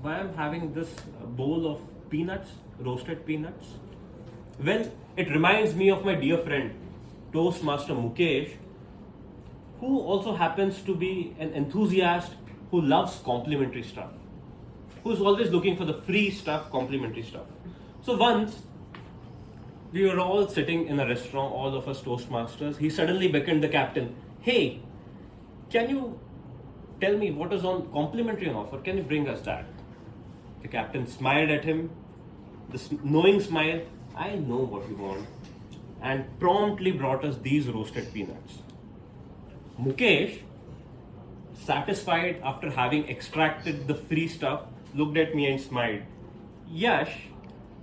why I'm having this bowl of peanuts, roasted peanuts? Well, it reminds me of my dear friend, Toastmaster Mukesh, who also happens to be an enthusiast who loves complimentary stuff, who's always looking for the free stuff, complimentary stuff. So once we were all sitting in a restaurant, all of us Toastmasters. He suddenly beckoned the captain. Hey, can you tell me what is on complimentary on offer? Can you bring us that? The captain smiled at him, this knowing smile. I know what you want, and promptly brought us these roasted peanuts. Mukesh, satisfied after having extracted the free stuff, looked at me and smiled. Yash,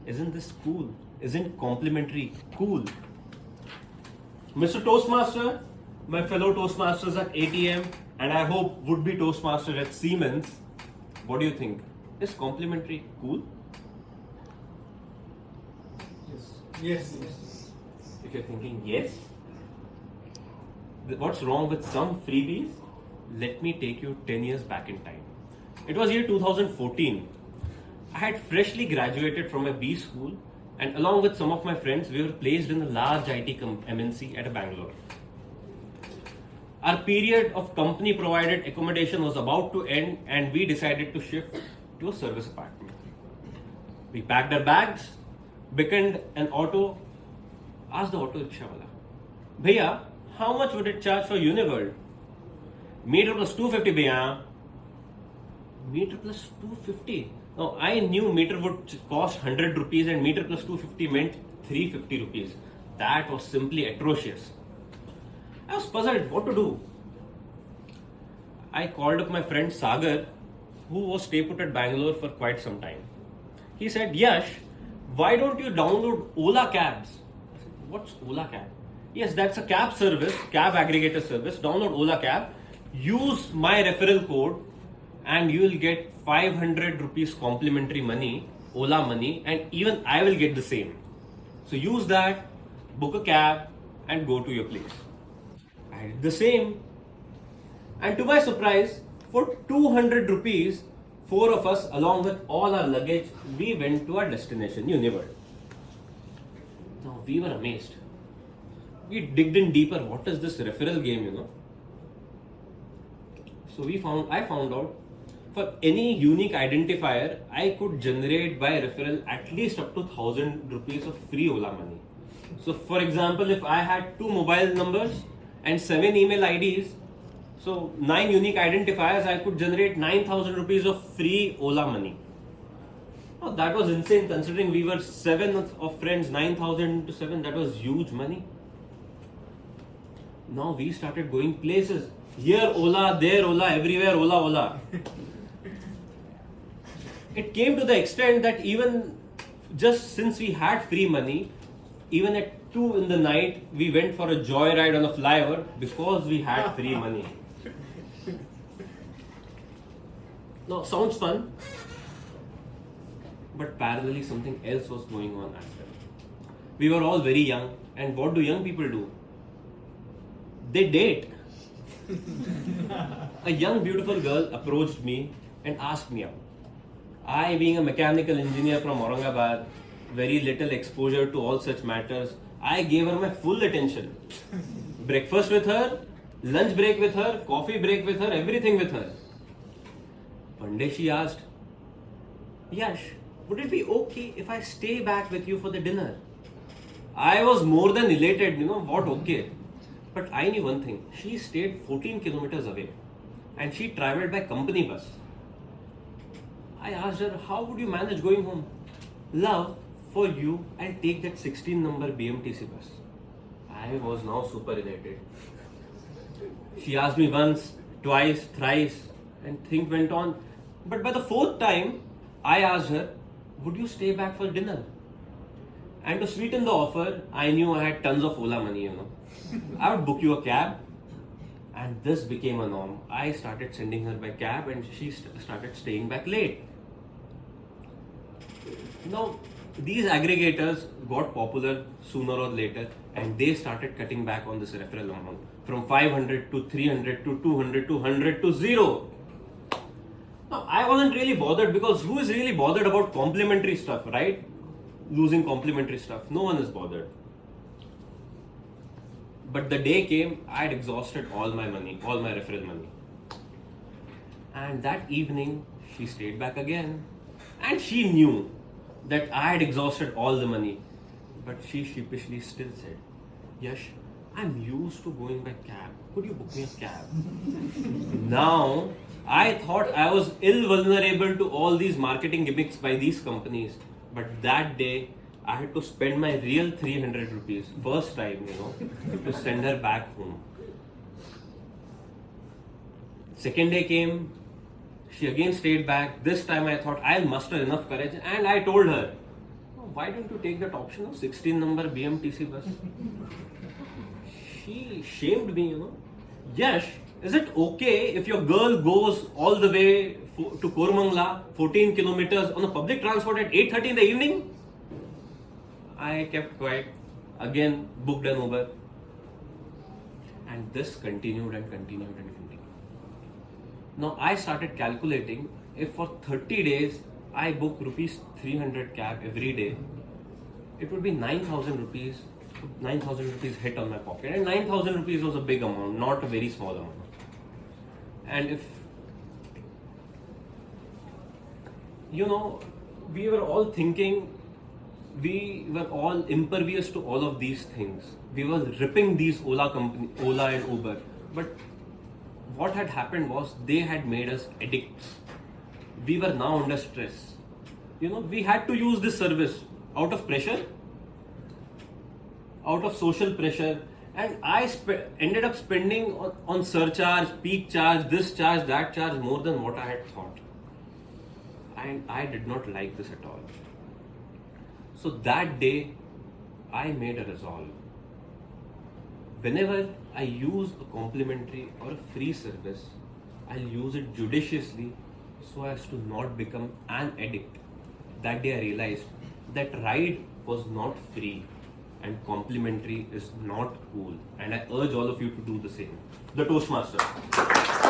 isn't this cool? Isn't complimentary cool? Mr. Toastmaster, my fellow Toastmasters at ATM, and I hope would-be Toastmaster at Siemens, what do you think? Is complimentary cool? Yes. If you're thinking yes, what's wrong with some freebies? Let me take you 10 years back in time. It was year 2014. I had freshly graduated from a B school, and along with some of my friends, we were placed in a large IT MNC at Bangalore. Our period of company provided accommodation was about to end, and we decided to shift to a service apartment. We packed our bags, beckoned an auto, asked the auto rickshaw wala, Bhaiya, how much would it charge for Uniworld? Meter plus 250 bhaiya. Meter plus 250? Now I knew meter would cost 100 rupees and meter plus 250 meant 350 rupees. That was simply atrocious. I was puzzled what to do. I called up my friend Sagar, who was stay put at Bangalore for quite some time. He said, Yash, why don't you download Ola Cabs? I said, what's Ola Cab? Yes, that's a cab service, cab aggregator service. Download Ola Cab, use my referral code, and you will get 500 rupees complimentary money, Ola money, and even I will get the same. So use that, book a cab, and go to your place. I did the same. And to my surprise, for 200 rupees, 4 of us, along with all our luggage, we went to our destination, Uniworld. Now, we were amazed. We digged in deeper. What is this referral game, So I found out for any unique identifier, I could generate by referral at least up to 1000 rupees of free Ola money. So, for example, if I had 2 mobile numbers and 7 email IDs, so 9 unique identifiers, I could generate 9000 rupees of free Ola money. Oh, that was insane considering we were 7 of friends, 9000 to 7, that was huge money. Now we started going places. Here Ola, there Ola, everywhere Ola. It came to the extent that even just since we had free money, even at 2 in the night, we went for a joyride on a flyover because we had free money. Now, sounds fun, but parallelly something else was going on as well. We were all very young, and what do young people do? They date. A young beautiful girl approached me and asked me out. I, being a mechanical engineer from Aurangabad, very little exposure to all such matters, I gave her my full attention. Breakfast with her, lunch break with her, coffee break with her, everything with her. One day she asked, Yash, would it be okay if I stay back with you for the dinner? I was more than elated, what okay. But I knew one thing, she stayed 14 kilometers away and she travelled by company bus. I asked her, how would you manage going home? Love, for you, I'll take that 16 number BMTC bus. I was now super elated. She asked me once, twice, thrice, and things went on. But by the 4th time, I asked her, would you stay back for dinner? And to sweeten the offer, I knew I had tons of Ola money, I would book you a cab. And this became a norm. I started sending her by cab and she started staying back late. Now, these aggregators got popular sooner or later and they started cutting back on this referral amount from 500 to 300 to 200 to 100 to 0. No, I wasn't really bothered because who is really bothered about complimentary stuff, right? Losing complimentary stuff. No one is bothered. But the day came, I had exhausted all my money, all my referral money. And that evening, she stayed back again. And she knew that I had exhausted all the money. But she sheepishly still said, Yash, I'm used to going by cab. Could you book me a cab? Now, I thought I was vulnerable to all these marketing gimmicks by these companies. But that day, I had to spend my real 300 rupees, first time, to send her back home. Second day came, she again stayed back. This time I thought I'll muster enough courage and I told her, why don't you take that option of 16 number BMTC bus? She shamed me, Yash, is it okay if your girl goes all the way to Kormangla, 14 kilometers on a public transport at 8:30 in the evening? I kept quiet, again booked an Uber, and this continued and continued and continued. Now I started calculating if for 30 days I book rupees 300 cab every day, it would be 9,000 rupees hit on my pocket, and 9,000 rupees was a big amount, not a very small amount. And if we were all thinking, we were all impervious to all of these things. We were ripping these Ola and Uber. But what had happened was they had made us addicts. We were now under stress. We had to use this service out of pressure, out of social pressure. And I ended up spending on surcharge, peak charge, this charge, that charge more than what I had thought. And I did not like this at all. So that day, I made a resolve. Whenever I use a complimentary or a free service, I'll use it judiciously so as to not become an addict. That day I realized that ride was not free and complimentary is not cool. And I urge all of you to do the same. The Toastmasters.